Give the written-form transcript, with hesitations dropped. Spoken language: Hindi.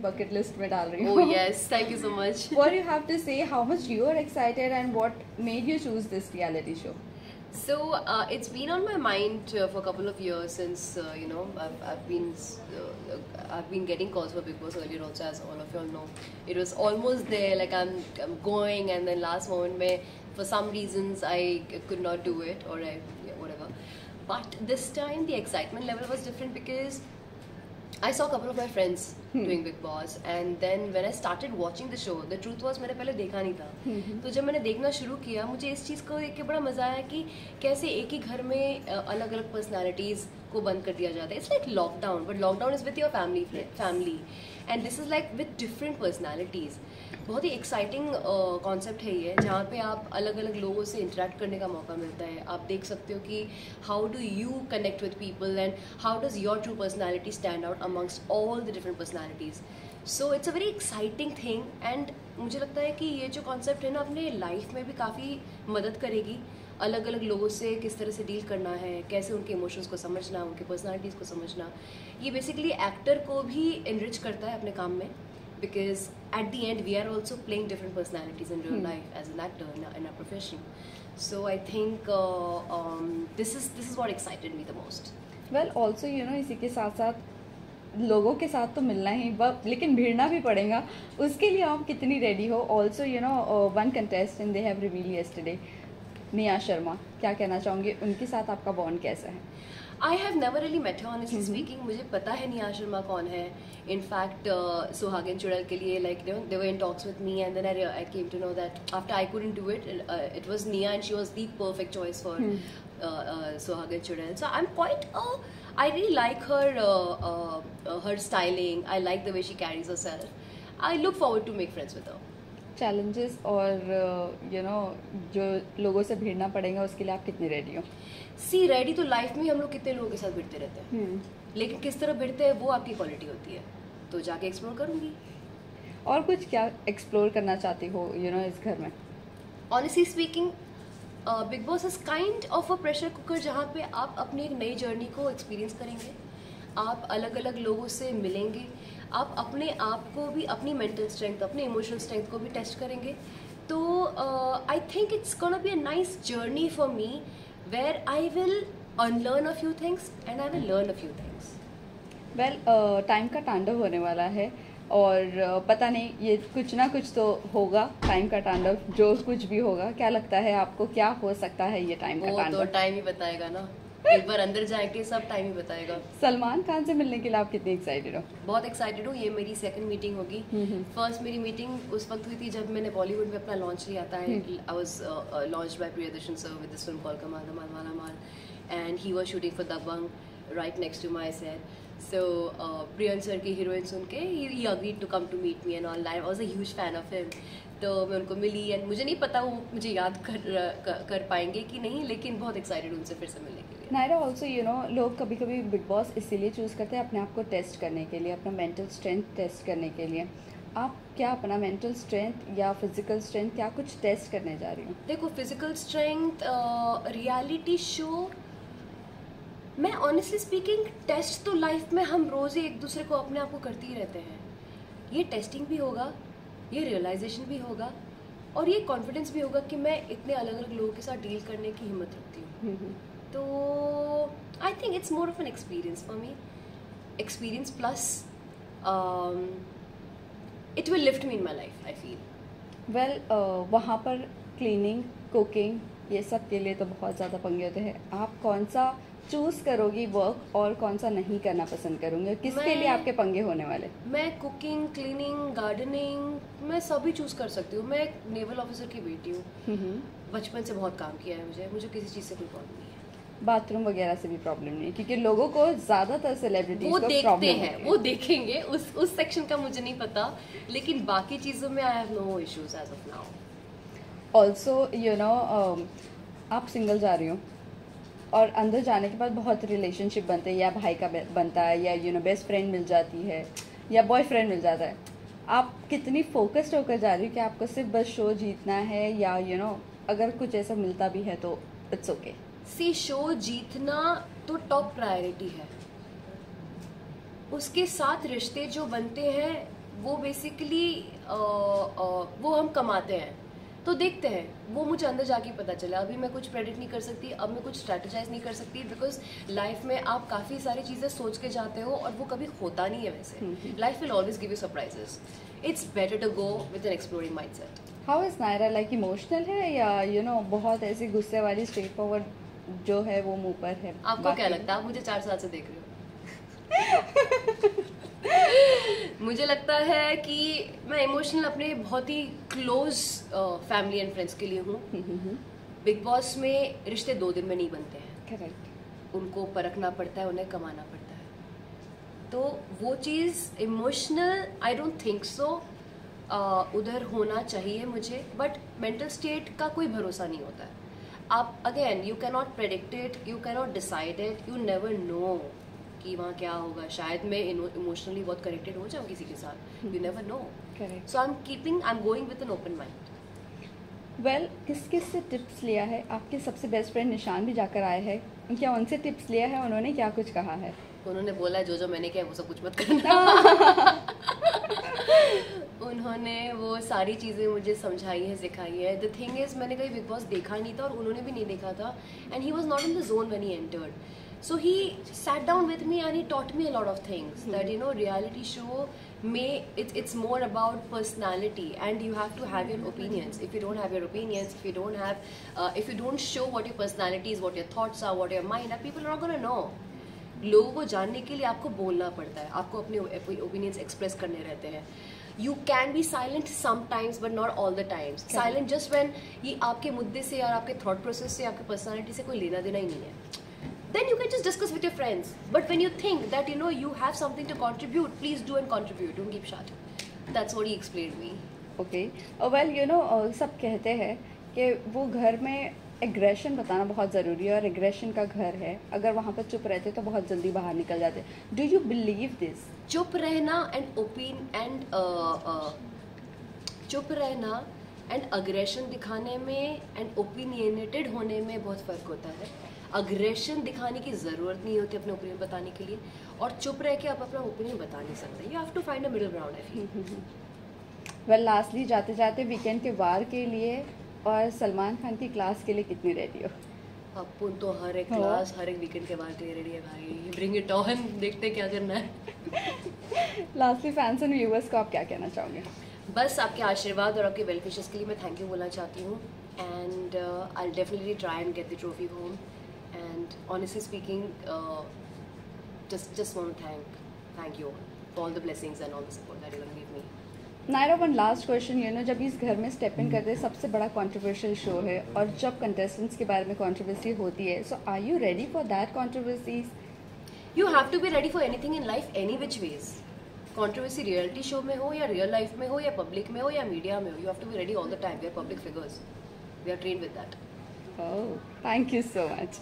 bucket list में डाल रही Oh हूँ. yes, thank you so much. What do you have to say? How much you are excited and what made you choose this reality show? So it's been on my mind for a couple of years since I've been getting calls for Big Boss earlier also, as all of you all know. It was almost there, like I'm going, and then last moment mein, for some reasons I could not do it, or whatever. But this time the excitement level was different because I saw a couple of my friends doing Big Boss, and then when I started watching the show, the truth was मैंने पहले देखा नहीं था. तो जब मैंने देखना शुरू किया, मुझे इस चीज़ को देख के बड़ा मजा आया कि कैसे एक ही घर में अलग अलग पर्सनालिटीज़ को बंद कर दिया जाता है. It's like lockdown, but lockdown is with your family and this is like with different personalities. बहुत ही एक्साइटिंग कॉन्सेप्ट है ये, जहाँ पे आप अलग अलग लोगों से इंटरेक्ट करने का मौका मिलता है. आप देख सकते हो कि how do you connect with people and how does your true personality stand out amongst all the different personalities. So it's a very exciting thing and मुझे लगता है कि ये जो कॉन्सेप्ट है ना, अपने लाइफ में भी काफ़ी मदद करेगी. अलग अलग लोगों से किस तरह से डील करना है, कैसे उनके इमोशंस को समझना, उनके पर्सनैलिटीज़ को समझना, ये बेसिकली एक्टर को भी इनरिच करता है अपने काम में. Because at the end we are also playing different personalities in real life as an actor in our profession. So I think this is what excited me the most. Well, also इसी के साथ साथ लोगों के साथ तो मिलना ही, लेकिन भिड़ना भी पड़ेगा. उसके लिए आप कितनी रेडी हो? Also one contestant they have revealed yesterday, Nia Sharma. क्या कहना चाहोंगे, उनके साथ आपका बॉन्ड कैसा है? I have never really met her, honestly speaking. मुझे पता है निया शर्मा कौन है. In fact, सुहागिन चुड़ैल के लिए they were in talks with me, and then I came to know that after I couldn't do it, it was Nia, and she was the perfect choice for सुहागिन चुड़ैल. So I'm quite I really like her styling. I like the way she carries herself. I look forward to make friends with her. Challenges और जो लोगों से भिड़ना पड़ेगा, उसके लिए आप कितनी रेडी हो? सी रेडी तो लाइफ में हम लोग कितने लोगों के साथ भिड़ते रहते हैं, लेकिन किस तरह भिड़ते हैं वो आपकी क्वालिटी होती है. तो जाके एक्सप्लोर करूंगी. और कुछ क्या एक्सप्लोर करना चाहती हो इस घर में? Honestly speaking, big boss is kind of a pressure cooker, जहाँ पे आप अपनी एक नई जर्नी को एक्सपीरियंस करेंगे. आप अलग अलग लोगों से मिलेंगे. आप अपने आप को भी, अपनी मेंटल स्ट्रेंथ, अपने इमोशनल स्ट्रेंथ को भी टेस्ट करेंगे. तो I think it's gonna be a nice journey for me, where I will unlearn a few things and I will learn a few things. Well, time का तांडव होने वाला है और पता नहीं, ये कुछ ना कुछ तो होगा. टाइम का तांडव, जो कुछ भी होगा, क्या लगता है आपको, क्या हो सकता है ये टाइम का तांडव? वो तो टाइम ही बताएगा ना. एक बार अंदर जाएंगे, सब टाइम ही बताएगा. सलमान खान से मिलने के लिए आप कितनी एक्साइटेड हो? बहुत एक्साइटेड हूँ. ये मेरी सेकंड मीटिंग होगी. फर्स्ट मेरी मीटिंग उस वक्त हुई थी जब मैंने बॉलीवुड में अपना लॉन्च लिया था. I was launched by Priyadarshan sir with this film called Kamaal Dhamaal Malamaal, and he was shooting for Dabangg right next to my set. So Priyan sir की हीरोइन सुन के he agreed to come to meet me and all that. I was a huge fan of him. तो मैं उनको मिली एंड मुझे नहीं पता वो मुझे याद कर पाएंगे कि नहीं, लेकिन बहुत एक्साइटेड उनसे फिर से मिलने के लिए. नायरा, ऑल्सो लोग कभी कभी बिग बॉस इसीलिए चूज़ करते हैं अपने आप को टेस्ट करने के लिए, अपना मेंटल स्ट्रेंथ टेस्ट करने के लिए. आप क्या अपना मेंटल स्ट्रेंथ या फिजिकल स्ट्रेंथ क्या कुछ टेस्ट करने जा रही हो? देखो, फिजिकल स्ट्रेंथ रियलिटी शो मैं ऑनेस्टली स्पीकिंग, टेस्ट तो लाइफ में हम रोज़ ही एक दूसरे को अपने आप को करते ही रहते हैं. ये टेस्टिंग भी होगा, ये रियलाइजेशन भी होगा, और ये कॉन्फिडेंस भी होगा कि मैं इतने अलग अलग लोगों के साथ डील करने की हिम्मत रखती हूँ. तो I think it's more of an experience for me. Experience plus it will lift me in my life, I feel. Well, वहाँ पर क्लीनिंग, कुकिंग, ये सब के लिए तो बहुत ज़्यादा पंगे होते हैं. आप कौन सा चूज़ करोगी वर्क और कौन सा नहीं करना पसंद करूँगी? किसके लिए आपके पंगे होने वाले? मैं कुकिंग, क्लीनिंग, गार्डनिंग, मैं सभी चूज़ कर सकती हूँ. मैं एक नेवल ऑफिसर की बेटी हूँ. बचपन से बहुत काम किया है मुझे किसी चीज़ से कोई प्रॉब्लम नहीं है. बाथरूम वगैरह से भी प्रॉब्लम नहीं है, क्योंकि लोगों को ज़्यादातर सेलिब्रिटीज को देखते हैं, वो देखेंगे, उस सेक्शन का मुझे नहीं पता, लेकिन बाकी चीज़ों में I have no issues as of now. Also आप सिंगल जा रही हो और अंदर जाने के बाद बहुत रिलेशनशिप बनते हैं, या भाई का बनता है, या बेस्ट फ्रेंड मिल जाती है, या बॉयफ्रेंड मिल जाता है. आप कितनी फोकस्ड होकर जा रही हो कि आपको सिर्फ बस शो जीतना है, या अगर कुछ ऐसा मिलता भी है तो इट्स ओके? सी, शो जीतना तो टॉप प्रायोरिटी है. उसके साथ रिश्ते जो बनते हैं वो बेसिकली वो हम कमाते हैं, तो देखते हैं। वो मुझे अंदर जाके पता चला। अभी मैं कुछ प्रेडिक्ट नहीं कर सकती, अब मैं कुछ स्ट्रेटेजाइज नहीं कर सकती, बिकॉज लाइफ में आप काफ़ी सारी चीज़ें सोच के जाते हो और वो कभी होता नहीं है वैसे। Life will always give you surprises. It's better to go with an exploring mindset. How is Naira, like emotional है या बहुत ऐसी गुस्से वाली स्ट्रेट फॉरवर्ड जो है वो मुंह पर है? आपको क्या लगता है? आप मुझे 4 साल से देख रहे हो। मुझे लगता है कि मैं इमोशनल अपने बहुत ही क्लोज फैमिली एंड फ्रेंड्स के लिए हूँ। बिग बॉस में रिश्ते 2 दिन में नहीं बनते हैं। करेक्ट। उनको परखना पड़ता है, उन्हें कमाना पड़ता है। तो वो चीज़ emotional I don't think so उधर होना चाहिए मुझे, बट मेंटल स्टेट का कोई भरोसा नहीं होता है। आप again you can not predict it, you can not decide it, you never know कि वहाँ क्या होगा। शायद मैं इमोशनली बहुत कनेक्टेड हो जाऊँ किसी के साथ, you never know. Correct. So I am going with an open mind. Well, किस किस से टिप्स लिया है? आपके सबसे बेस्ट फ्रेंड निशान भी जाकर आए हैं, क्या उनसे टिप्स लिया है? उन्होंने क्या कुछ कहा है? उन्होंने बोला है जो मैंने किया वो सब कुछ मत करना। उन्होंने वो सारी चीज़ें मुझे समझाई है, सिखाई है। द थिंग इज, मैंने कहीं बिग बॉस देखा नहीं था और उन्होंने भी नहीं देखा था, and he was not in the zone when he entered. So he sat down with me and he taught me a lot of things. That reality show it's more about personality, and you have to have your opinions. If you don't have your opinions, if you don't show what your personality is, what your thoughts are, what your mind are, people are not gonna know. लोगों को जानने के लिए आपको बोलना पड़ता है, आपको अपने ओपिनियंस एक्सप्रेस करने रहते हैं. You can be silent sometimes but not all the times. Silent just when ये आपके मुद्दे से और आपके thought process से, आपके personality से कोई लेना देना ही नहीं है. Then you can just discuss with your friends. But when you think that you have something to contribute, please do and contribute. Don't keep shut. That's what he explained me. Okay. Well, सब कहते हैं कि वो घर में एग्रेशन बताना बहुत ज़रूरी है और एग्रेशन का घर है, अगर वहाँ पर चुप रहते तो बहुत जल्दी बाहर निकल जाते. Do you believe this? चुप रहना एंड अग्रेशन दिखाने में एंड ओपिनियनेटेड होने में बहुत फ़र्क होता है. अग्रेशन दिखाने की ज़रूरत नहीं होती अपने ओपिनियन बताने के लिए, और चुप रह के आप अपना ओपिनियन बता नहीं सकते. You have to find a middle ground, I feel. Well, lastly जाते जाते वीकेंड के वार के लिए और सलमान खान की क्लास के लिए कितनी रेडी हो? अपन तो हर एक क्लास हर एक वीकेंड के वार के लिए रेडी है भाई. ब्रिंग इट ऑन, देखते क्या करना है. लास्टली फैंस एंड व्यूअर्स को आप क्या कहना चाहोगे? बस आपके आशीर्वाद और आपके वेल विशेस के लिए मैं थैंक यू बोलना चाहती हूँ. And I will definitely try and get the trophy home. And honestly speaking, just want to thank you for all the blessings and all the support that you're going to give me. Naira, one last question. जब इस घर में स्टेप इन करते हैं, सबसे बड़ा कंट्रोवर्शियल शो है, और जब कंटेस्टेंट्स के बारे में कंट्रोवर्सी होती है, so are you ready for that controversies? You have to be ready for anything in life, any which ways. Controversy reality show में हो या रियल लाइफ में हो या पब्लिक में हो या मीडिया में हो, you have to be ready all the time. We are public figures. We are trained with that. Oh, thank you so much.